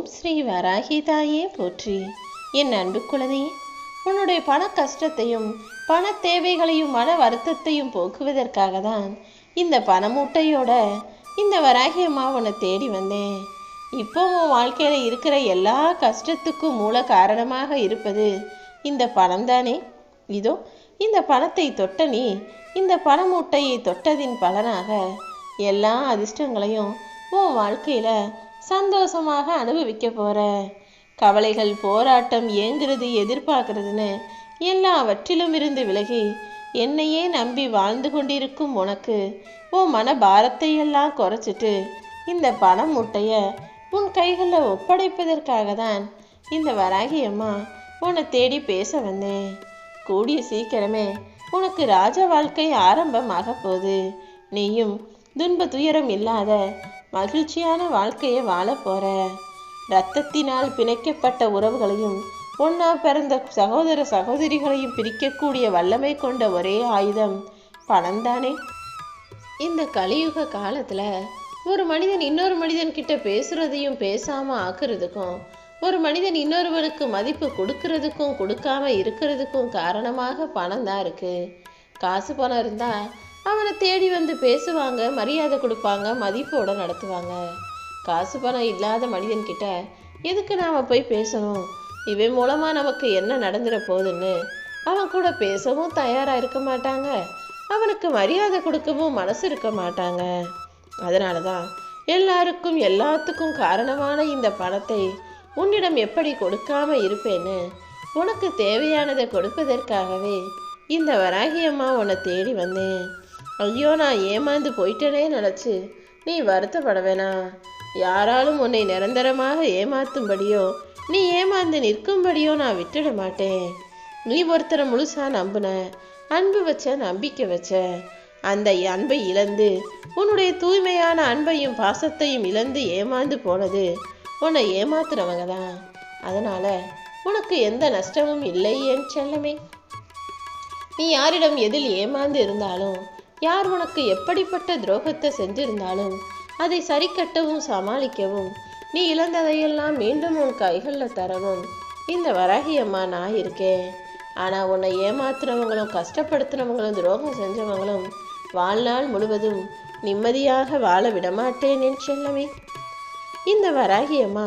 ஓம் ஸ்ரீ வராகி தாயே போற்றி. என் அன்பு குழந்தையே, உன்னுடைய பண கஷ்டத்தையும் பண தேவைகளையும் மன வருத்தத்தையும் போக்குவதற்காக தான் இந்த பணமூட்டையோட இந்த வராகி அம்மா உன்னை தேடி வந்தேன். இப்போ உன் வாழ்க்கையில இருக்கிற எல்லா கஷ்டத்துக்கும் மூல காரணமாக இருப்பது இந்த பணம் தானே. இதோ இந்த பணத்தை தொட்ட நீ இந்த பணமூட்டையை தொட்டதின் பலனாக எல்லா அதிர்ஷ்டங்களையும் உன் வாழ்க்கையில சந்தோஷமாக அனுபவிக்க போற. கவலைகள், போராட்டம், ஏங்குறது, எதிர்பார்க்கறதுன்னு எல்லாவற்றிலும் இருந்து விலகி என்னையே நம்பி வாழ்ந்து கொண்டிருக்கும் உனக்கு உன் மன பாரத்தை எல்லாம் குறைச்சிட்டு இந்த பணம் மூட்டைய உன் கைகளில் ஒப்படைப்பதற்காக தான் இந்த வராகி அம்மா உன்னை தேடி பேச வந்தேன். கூடிய சீக்கிரமே உனக்கு ராஜ வாழ்க்கை ஆரம்பமாக போகுது. நீயும் துன்ப துயரம் இல்லாத மகிழ்ச்சியான வாழ்க்கையை வாழ போற. இரத்தத்தினால் பிணைக்கப்பட்ட உறவுகளையும் ஒன்னா பிறந்த சகோதர சகோதரிகளையும் பிரிக்கக்கூடிய வல்லமை கொண்ட ஒரே ஆயுதம் பணம் தானே. இந்த கலியுக காலத்துல ஒரு மனிதன் இன்னொரு மனிதன் கிட்ட பேசுறதையும் பேசாம ஆக்குறதுக்கும், ஒரு மனிதன் இன்னொருவனுக்கு மதிப்பு கொடுக்கறதுக்கும் கொடுக்காம இருக்கிறதுக்கும் காரணமாக பணம் தான் இருக்கு. காசு பணம் இருந்தா அவனை தேடி வந்து பேசுவாங்க, மரியாதை கொடுப்பாங்க, மதிப்போட நடத்துவாங்க. காசு பணம் இல்லாத மனிதன்கிட்ட எதுக்கு நாம போய் பேசணும், இவன் மூலமா நமக்கு என்ன நடந்துட போகுதுன்னு அவன் கூட பேசவும் தயாரா இருக்க மாட்டாங்க, அவனுக்கு மரியாதை கொடுக்கவும் மனசு இருக்க மாட்டாங்க. அதனாலதான் எல்லாருக்கும் எல்லாத்துக்கும் காரணமான இந்த பணத்தை உன்னிடம் எப்படி கொடுக்காம இருப்பேன்னு உனக்கு தேவையானதை கொடுப்பதற்காகவே இந்த வராகி அம்மா உன்னை தேடி வந்தேன். ஐயோ, நான் ஏமாந்து போயிட்டேனே நினைச்சு நீ வருத்தப்பட வேணாம். யாராலும் உன்னை நிரந்தரமாக ஏமாத்தும்படியோ நீ ஏமாந்து நிற்கும்படியோ நான் விட்டுட மாட்டேன். நீ ஒருத்தரை முழுசா நம்புன, அன்பு வச்ச, நம்பிக்கை வச்ச, அந்த அன்பை இழந்து உன்னுடைய தூய்மையான அன்பையும் பாசத்தையும் இழந்து ஏமாந்து போனது உன்னை ஏமாத்துறவங்க தான். அதனால உனக்கு எந்த நஷ்டமும் இல்லை என் செல்லமே. நீ யாரிடம் எதில் ஏமாந்து இருந்தாலும், யார் உனக்கு எப்படிப்பட்ட துரோகத்தை செஞ்சிருந்தாலும் அதை சரி கட்டவும் சமாளிக்கவும், நீ இழந்ததையெல்லாம் மீண்டும் உன் கைகளில் தரவும் இந்த வராகி அம்மா நான் இருக்கேன். ஆனால் உன்னை ஏமாத்துறவங்களும் கஷ்டப்படுத்துறவங்களும் துரோகம் செஞ்சவங்களும் வாழ்நாள் முழுவதும் நிம்மதியாக வாழ விடமாட்டேன் என் செல்லமே. இந்த வராகி அம்மா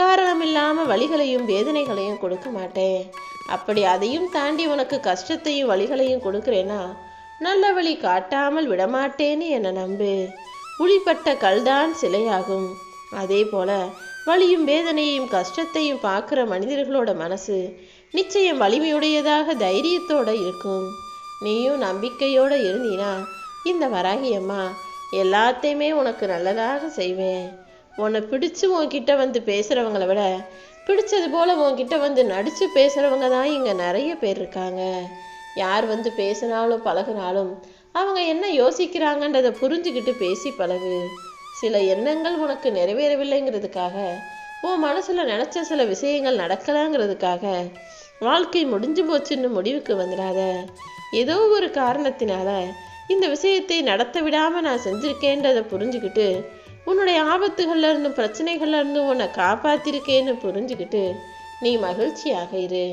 காரணமில்லாம வலிகளையும் வேதனைகளையும் கொடுக்க மாட்டேன். அப்படி அதையும் தாண்டி உனக்கு கஷ்டத்தையும் வலிகளையும் கொடுக்கிறேன்னா நல்ல வழி காட்டாமல் விடமாட்டேன்னு என்னை நம்பு. உளிப்பட்ட கல்தான் சிலையாகும். அதே போல வலியும் வேதனையும் கஷ்டத்தையும் பார்க்குற மனிதர்களோட மனசு நிச்சயம் வலிமையுடையதாக தைரியத்தோட இருக்கும். நீயும் நம்பிக்கையோட இருந்தீனா இந்த வராகி அம்மா எல்லாத்தையுமே உனக்கு நல்லதாக செய்வேன். உன்னை பிடிச்சு உன்கிட்ட வந்து பேசுறவங்களை விட பிடிச்சது போல உன்கிட்ட வந்து நடிச்சு பேசுறவங்க தான் இங்க நிறைய பேர் இருக்காங்க. யார் வந்து பேசினாலும் பழகினாலும் அவங்க என்ன யோசிக்கிறாங்கன்றதை புரிஞ்சுக்கிட்டு பேசி பழகு. சில எண்ணங்கள் உனக்கு நிறைவேறவில்லைங்கிறதுக்காக, உன் மனசுல நினைச்ச சில விஷயங்கள் நடக்கலாங்கிறதுக்காக வாழ்க்கை முடிஞ்சு போச்சுன்னு முடிவுக்கு வந்துடாத. ஏதோ ஒரு காரணத்தினால இந்த விஷயத்தை நடத்த விடாம நான் செஞ்சிருக்கேன்றதை புரிஞ்சுக்கிட்டு, உன்னுடைய ஆபத்துகள்ல இருந்தும் பிரச்சனைகள்ல இருந்தும் உன்னை காப்பாத்திருக்கேன்னு புரிஞ்சுக்கிட்டு நீ மகிழ்ச்சியாக இரு.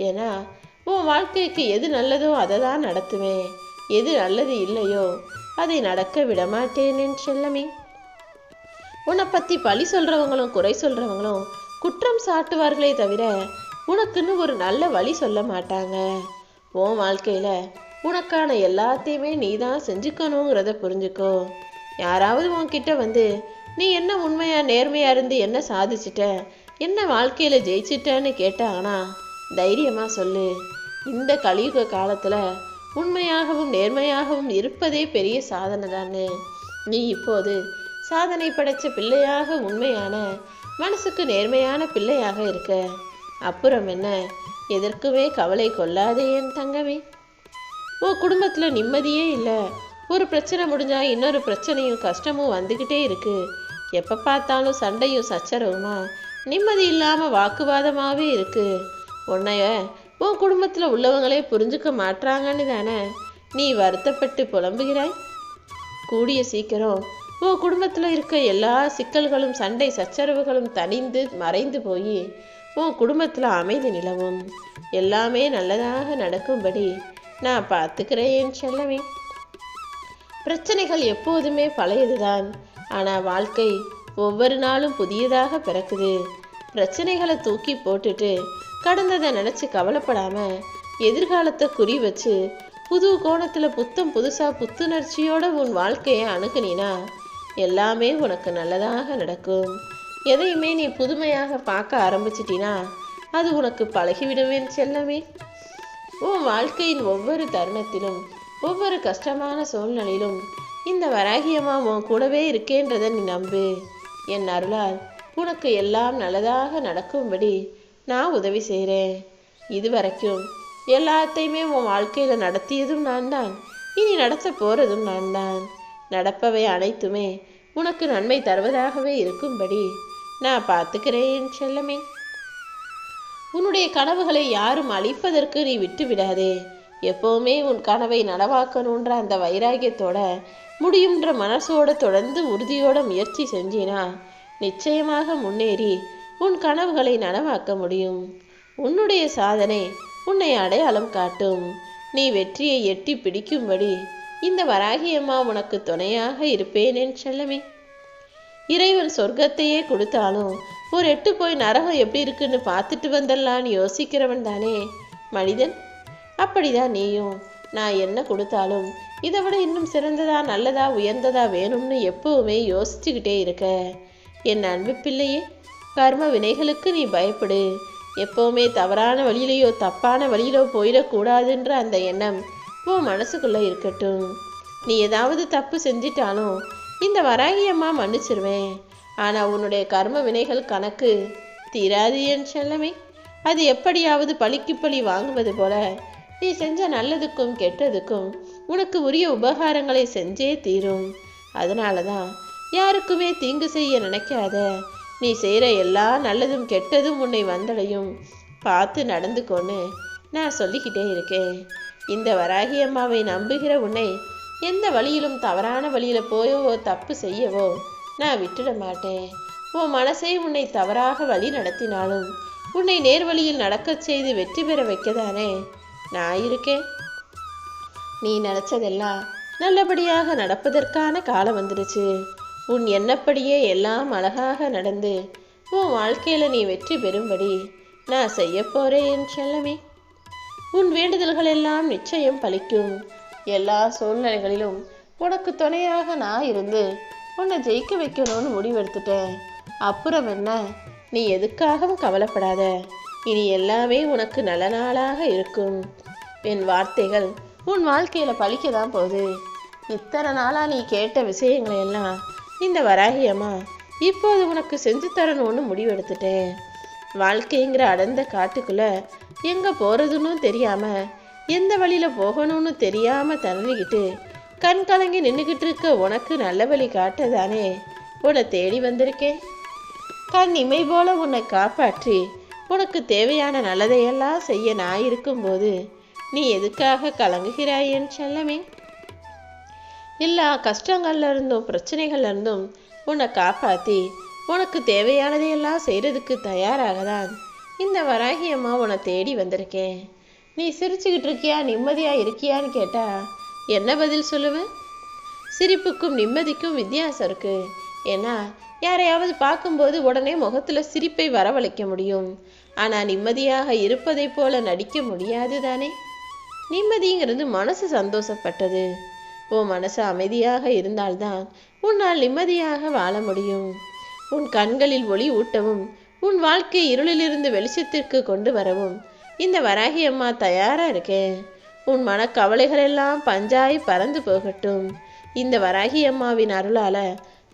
ஏன்னா உன் வாழ்க்கைக்கு எது நல்லதோ அதை தான் நடத்துவேன், எது நல்லது இல்லையோ அதை நடக்க விடமாட்டேன் செல்லமே. உன்னை பத்தி பழி சொல்றவங்களும் குறை சொல்றவங்களும் குற்றம் சாட்டுவார்களே தவிர உனக்குன்னு ஒரு நல்ல வழி சொல்ல மாட்டாங்க. உன் வாழ்க்கையில உனக்கான எல்லாத்தையுமே நீ தான் செஞ்சுக்கணுங்கிறத புரிஞ்சுக்கோ. யாராவது உன்கிட்ட வந்து நீ என்ன உண்மையா நேர்மையா இருந்து என்ன சாதிச்சிட்ட, என்ன வாழ்க்கையில ஜெயிச்சிட்டன்னு கேட்டாங்கன்னா தைரியமா சொல்லு. இந்த கலியுக காலத்துல உண்மையாகவும் நேர்மையாகவும் இருப்பதே பெரிய சாதனை தானே. நீ இப்போது சாதனை படைச்ச பிள்ளையாக, உண்மையான மனசுக்கு நேர்மையான பிள்ளையாக இருக்க. அப்புறம் என்ன, எதற்குமே கவலை கொள்ளாதே என் தங்கமே. உன் குடும்பத்துல நிம்மதியே இல்லை. ஒரு பிரச்சனை முடிஞ்சா இன்னொரு பிரச்சனையும் கஷ்டமும் வந்துக்கிட்டே இருக்கு. எப்போ பார்த்தாலும் சண்டையும் சச்சரவுமா, நிம்மதி இல்லாமல் வாக்குவாதமாகவே இருக்கு. உன்னைய உன் குடும்பத்தில் உள்ளவங்களே புரிஞ்சுக்க மாட்டாங்கன்னு தானே நீ வருத்தப்பட்டு புலம்புகிறாய். கூடிய சீக்கிரம் உன் குடும்பத்தில் இருக்க எல்லா சிக்கல்களும் சண்டை சச்சரவுகளும் தணிந்து மறைந்து போய் உன் குடும்பத்தில் அமைதி நிலவும். எல்லாமே நல்லதாக நடக்கும்படி நான் பார்த்துக்கிறேன் செல்லமே. பிரச்சனைகள் எப்போதுமே பழையதுதான், ஆனால் வாழ்க்கை ஒவ்வொரு நாளும் புதியதாக பிறக்குது. பிரச்சனைகளை தூக்கி போட்டுட்டு கடந்ததை நினச்சி கவலைப்படாம எதிர்காலத்தை குறி வச்சு புது கோணத்தில் புத்தம் புதுசா புத்துணர்ச்சியோட உன் வாழ்க்கையை அணுகுனினா எல்லாமே உனக்கு நல்லதாக நடக்கும். எதையுமே நீ புதுமையாக பார்க்க ஆரம்பிச்சிட்டினா அது உனக்கு பழகிவிடுவேன் செல்லமே. உன் வாழ்க்கையின் ஒவ்வொரு தருணத்திலும் ஒவ்வொரு கஷ்டமான சூழ்நிலையிலும் இந்த வராகியம்மா உன் கூடவே இருக்கேன்றதை நீ நம்பு. என் அருளால் உனக்கு எல்லாம் நல்லதாக நடக்கும்படி நான் உதவி செய்கிறேன். இதுவரைக்கும் எல்லாத்தையுமே உன் வாழ்க்கையில் நடத்தியதும் நான் தான், இனி நடத்த போகிறதும் நான் தான். நடப்பவை அனைத்துமே உனக்கு நன்மை தருவதாகவே இருக்கும்படி நான் பார்த்துக்கிறேன் செல்லமே. உன்னுடைய கனவுகளை யாரும் அழிப்பதற்கு நீ விட்டு விடாதே. எப்போவுமே உன் கனவை நனவாக்கணுன்ற அந்த வைராகியத்தோட முடியுன்ற மனசோட தொடர்ந்து உறுதியோட முயற்சி செஞ்சினா நிச்சயமாக முன்னேறி உன் கனவுகளை நனவாக்க முடியும். உன்னுடைய சாதனை உன்னை அடையாளம் காட்டும். நீ வெற்றியை எட்டி பிடிக்கும்படி இந்த வராகியம்மா உனக்கு துணையாக இருப்பேன் என் செல்லமே. இறைவன் சொர்க்கத்தையே கொடுத்தாலும் ஒரு எட்டு போய் நரகம் எப்படி இருக்குன்னு பார்த்துட்டு வந்தல்லான்னு யோசிக்கிறவன் தானே மனிதன். அப்படிதான் நீயும். நான் என்ன கொடுத்தாலும் இதை விட இன்னும் சிறந்ததா நல்லதா உயர்ந்ததா வேணும்னு எப்பவுமே யோசிச்சுக்கிட்டே இருக்க. என் அன்பு பிள்ளையே, கர்ம வினைகளுக்கு நீ பயப்படு. எப்பவுமே தவறான வழியிலையோ தப்பான வழியிலோ போயிடக்கூடாதுன்ற அந்த எண்ணம் உன் மனசுக்குள்ள இருக்கட்டும். நீ ஏதாவது தப்பு செஞ்சிட்டாலும் இந்த வராகியம்மா மன்னிச்சிருவேன். ஆனால் உன்னுடைய கர்ம வினைகள் கணக்கு தீராது என் செல்லமே. அது எப்படியாவது பழிக்கு பழி வாங்குவது போல நீ செஞ்ச நல்லதுக்கும் கெட்டதுக்கும் உனக்கு உரிய உபகாரங்களை செஞ்சே தீரும். அதனால தான் யாருக்குமே தீங்கு செய்ய நினைக்காத. நீ செய்கிற எல்லா நல்லதும் கெட்டதும் உன்னை வந்தடையும். பார்த்து நடந்துக்கோன்னு நான் சொல்லிக்கிட்டே இருக்கேன். இந்த வராகியம்மாவை நம்புகிற உன்னை எந்த வழியிலும் தவறான வழியில் போயவோ தப்பு செய்யவோ நான் விட்டுட மாட்டேன். உன் மனசே உன்னை தவறாக வழி நடத்தினாலும் உன்னை நேர்வழியில் நடக்கச் செய்து வெற்றி பெற வைக்கதானே நான் இருக்கேன். நீ நினச்சதெல்லாம் நல்லபடியாக நடப்பதற்கான காலம் வந்துடுச்சு. உன் எண்ணப்படியே எல்லாம் அழகாக நடந்து உன் வாழ்க்கையில் நீ வெற்றி பெறும்படி நான் செய்ய போறேன் என் செல்லமே. உன் வேண்டுதல்கள் எல்லாம் நிச்சயம் பலிக்கும். எல்லா சூழ்நிலைகளிலும் உனக்கு துணையாக நான் இருந்து உன்னை ஜெயிக்க வைக்கணும்னு முடிவெடுத்துட்டேன். அப்புறம் என்ன, நீ எதுக்காகவும் கவலைப்படாத. இனி எல்லாமே உனக்கு நல்ல நாளாக இருக்கும். என் வார்த்தைகள் உன் வாழ்க்கையில் பலிக்க தான் போகுது. இத்தனை நாளாக நீ கேட்ட விஷயங்களை எல்லாம் இந்த வராகியம்மா இப்போது உனக்கு செஞ்சு தரணும்னு முடிவெடுத்துட்டேன். வாழ்க்கைங்கிற அடர்ந்த காட்டுக்குள்ளே எங்கே போகிறதுன்னு தெரியாமல் எந்த வழியில் போகணும்னு தெரியாமல் தள்ளிக்கிட்டு கண் கலங்கி நின்றுக்கிட்டு இருக்க உனக்கு நல்ல வழி காட்டதானே உன்னை தேடி வந்திருக்கேன். கண் இமை போல உன்னை காப்பாற்றி உனக்கு தேவையான நல்லதையெல்லாம் செய்ய நான் இருக்கும்போது நீ எதுக்காக கலங்குகிறாய் என் செல்லமே. எல்லா கஷ்டங்கள்ல இருந்தும் பிரச்சனைகள்ல இருந்தும் உன்னை காப்பாற்றி உனக்கு தேவையானதையெல்லாம் செய்கிறதுக்கு தயாராக தான் இந்த வராகியம்மா உன்னை தேடி வந்திருக்கேன். நீ சிரிச்சுக்கிட்டு இருக்கியா நிம்மதியாக இருக்கியான்னு கேட்டா என்ன பதில் சொல்லுவேன்? சிரிப்புக்கும் நிம்மதிக்கும் வித்தியாசம் இருக்கு. ஏன்னா யாரையாவது பார்க்கும்போது உடனே முகத்தில் சிரிப்பை வரவழைக்க முடியும். ஆனால் நிம்மதியாக இருப்பதை போல நடிக்க முடியாது தானே. நிம்மதிங்கிறது மனசு சந்தோஷப்பட்டது. உன் மனசு அமைதியாக இருந்தால்தான் உன்னால் நிம்மதியாக வாழ முடியும். உன் கண்களில் ஒளி ஊட்டவும் உன் வாழ்க்கை இருளிலிருந்து வெளிச்சத்திற்கு கொண்டு வரவும் இந்த வராகியம்மா தயாராக இருக்கேன். உன் மனக்கவலைகள் எல்லாம் பஞ்சாய் பறந்து போகட்டும். இந்த வராகியம்மாவின் அருளால்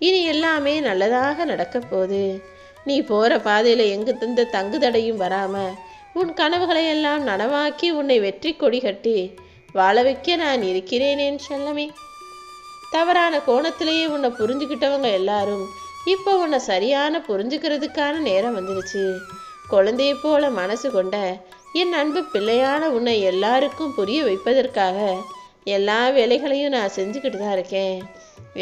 இனி எல்லாமே நல்லதாக நடக்க போகுது. நீ போகிற பாதையில் எங்கு தந்த தங்குதடையும் வராமல் உன் கனவுகளை எல்லாம் நனவாக்கி உன்னை வெற்றி கொடி கட்டி வாழ வைக்க நான் இருக்கிறேன் என் செல்லமே. தவறான கோணத்திலேயே உன்னை புரிஞ்சுக்கிட்டவங்க எல்லாரும் இப்போ உன்னை சரியான புரிஞ்சுக்கிறதுக்கான நேரம் வந்துடுச்சு. குழந்தையை போல மனசு கொண்ட என் அன்பு பிள்ளையான உன்னை எல்லாருக்கும் புரிய வைப்பதற்காக எல்லா வேலைகளையும் நான் செஞ்சுக்கிட்டு தான் இருக்கேன்.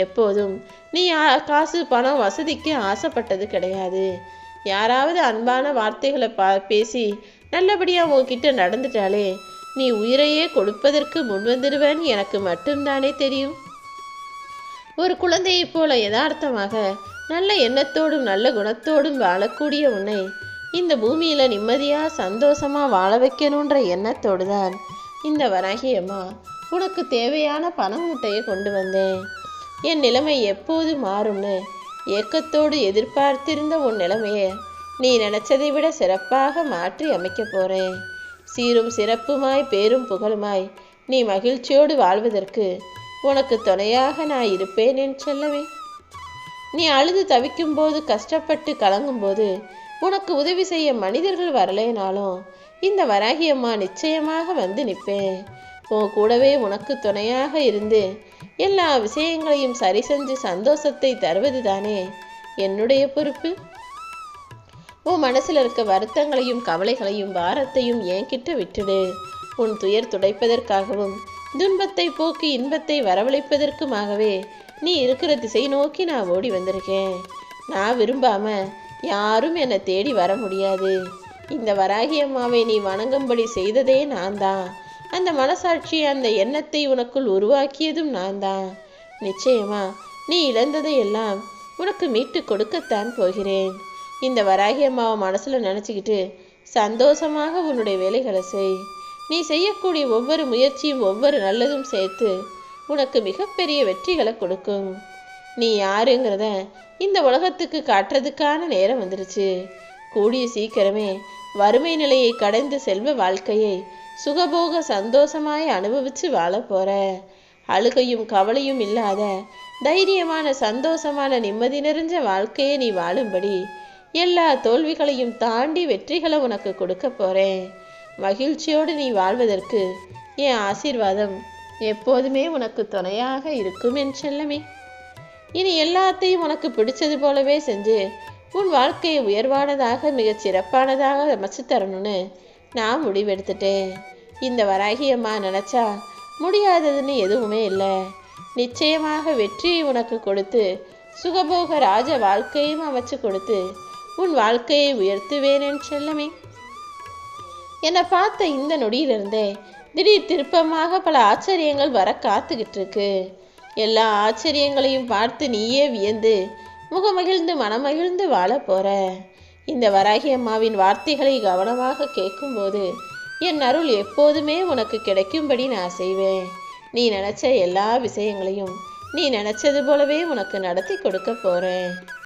எப்போதும் நீ காசு பணம் வசதிக்கு ஆசைப்பட்டது கிடையாது. யாராவது அன்பான வார்த்தைகளை பேசி நல்லபடியாக உன்கிட்ட நடந்துட்டாலே நீ உயிரையே கொடுப்பதற்கு முன்வந்துடுவேன்னு எனக்கு மட்டும்தானே தெரியும். ஒரு குழந்தையைப் போல யதார்த்தமாக நல்ல எண்ணத்தோடும் நல்ல குணத்தோடும் வாழக்கூடிய உன்னை இந்த பூமியில நிம்மதியா சந்தோஷமா வாழ வைக்கணுன்ற எண்ணத்தோடு தான் இந்த வராகியம்மா உனக்கு தேவையான பண மூட்டையை கொண்டு வந்தேன். என் நிலைமை எப்போது மாறும்னு ஏக்கத்தோடு எதிர்பார்த்திருந்த உன் நிலைமையை நீ நினைச்சதை விட சிறப்பாக மாற்றி அமைக்க போறேன். சீரும் சிறப்புமாய் பேரும் புகழுமாய் நீ மகிழ்ச்சியோடு வாழ்வதற்கு உனக்கு துணையாக நான் இருப்பேன் என் செல்லவே. நீ அழுது தவிக்கும் போது கஷ்டப்பட்டு கலங்கும் போது உனக்கு உதவி செய்ய மனிதர்கள் வரலேனாலும் இந்த வராகியம்மா நிச்சயமாக வந்து நிற்பேன். உன் கூடவே உனக்கு துணையாக இருந்து எல்லா விஷயங்களையும் சரி செஞ்சு சந்தோஷத்தை தருவது தானே என்னுடைய பொறுப்பு. உன் மனசுல இருக்க வருத்தங்களையும் கவலைகளையும் பாரத்தையும் என்கிட்ட விட்டுடு. உன் துயர் துடைப்பதற்காகவும் துன்பத்தை போக்கி இன்பத்தை வரவழைப்பதற்குமாகவே நீ இருக்கிற திசை நோக்கி நான் ஓடி வந்திருக்கேன். நான் விரும்பாம யாரும் என்னை தேடி வர முடியாது. இந்த வராகியம்மாவை நீ வணங்கும்படி செய்ததே நான் தான். அந்த மனசாட்சி அந்த எண்ணத்தை உனக்குள் உருவாக்கியதும் நான் தான். நிச்சயமா நீ இழந்ததை எல்லாம் உனக்கு மீட்டு கொடுக்கத்தான் போகிறேன். இந்த வராகியம்மாவை மனசுல நினைச்சுக்கிட்டு சந்தோஷமாக உன்னுடைய வேலைகளை செய். நீ செய்யக்கூடிய ஒவ்வொரு முயற்சியும் ஒவ்வொரு நல்லதும் சேர்த்து உனக்கு மிகப்பெரிய வெற்றிகளை கொடுக்கும். நீ யாருங்கிறத இந்த உலகத்துக்கு காட்டுறதுக்கான நேரம் வந்துருச்சு. கூடிய சீக்கிரமே வறுமை நிலையை கடந்து செல்வ வாழ்க்கையை சுகபோக சந்தோஷமாய் அனுபவிச்சு வாழ போற. அழுகையும் கவலையும் இல்லாத தைரியமான சந்தோஷமான நிம்மதி நிறைஞ்ச வாழ்க்கையை நீ வாழும்படி எல்லா தோல்விகளையும் தாண்டி வெற்றிகளை உனக்கு கொடுக்க போறேன். மகிழ்ச்சியோடு நீ வாழ்வதற்கு என் ஆசீர்வாதம் எப்போதுமே உனக்கு துணையாக இருக்கும் என் செல்லமே. இனி எல்லாத்தையும் உனக்கு பிடிச்சது போலவே செஞ்சு உன் வாழ்க்கையை உயர்வானதாக மிகச் சிறப்பானதாக அமைச்சு தரணும்னு நான் முடிவெடுத்துட்டேன். இந்த வராகியம்மா நினச்சா முடியாததுன்னு எதுவுமே இல்லை. நிச்சயமாக வெற்றியை உனக்கு கொடுத்து சுகபோக ராஜ வாழ்க்கையும் அமைச்சு கொடுத்து உன் வாழ்க்கையை உயர்த்துவேன் என் செல்லமே. என்னை பார்த்த இந்த நொடியிலிருந்தே திடீர் திருப்பமாக பல ஆச்சரியங்கள் வர காத்துக்கிட்டு இருக்கு. எல்லா ஆச்சரியங்களையும் பார்த்து நீயே வியந்து முகமகிழ்ந்து மனமகிழ்ந்து வாழ போற. இந்த வராகியம்மாவின் வார்த்தைகளை கவனமாக கேட்கும்போது என் அருள் எப்போதுமே உனக்கு கிடைக்கும்படி நான் செய்வேன். நீ நினைச்ச எல்லா விஷயங்களையும் நீ நினைச்சது போலவே உனக்கு நடத்தி கொடுக்க போறேன்.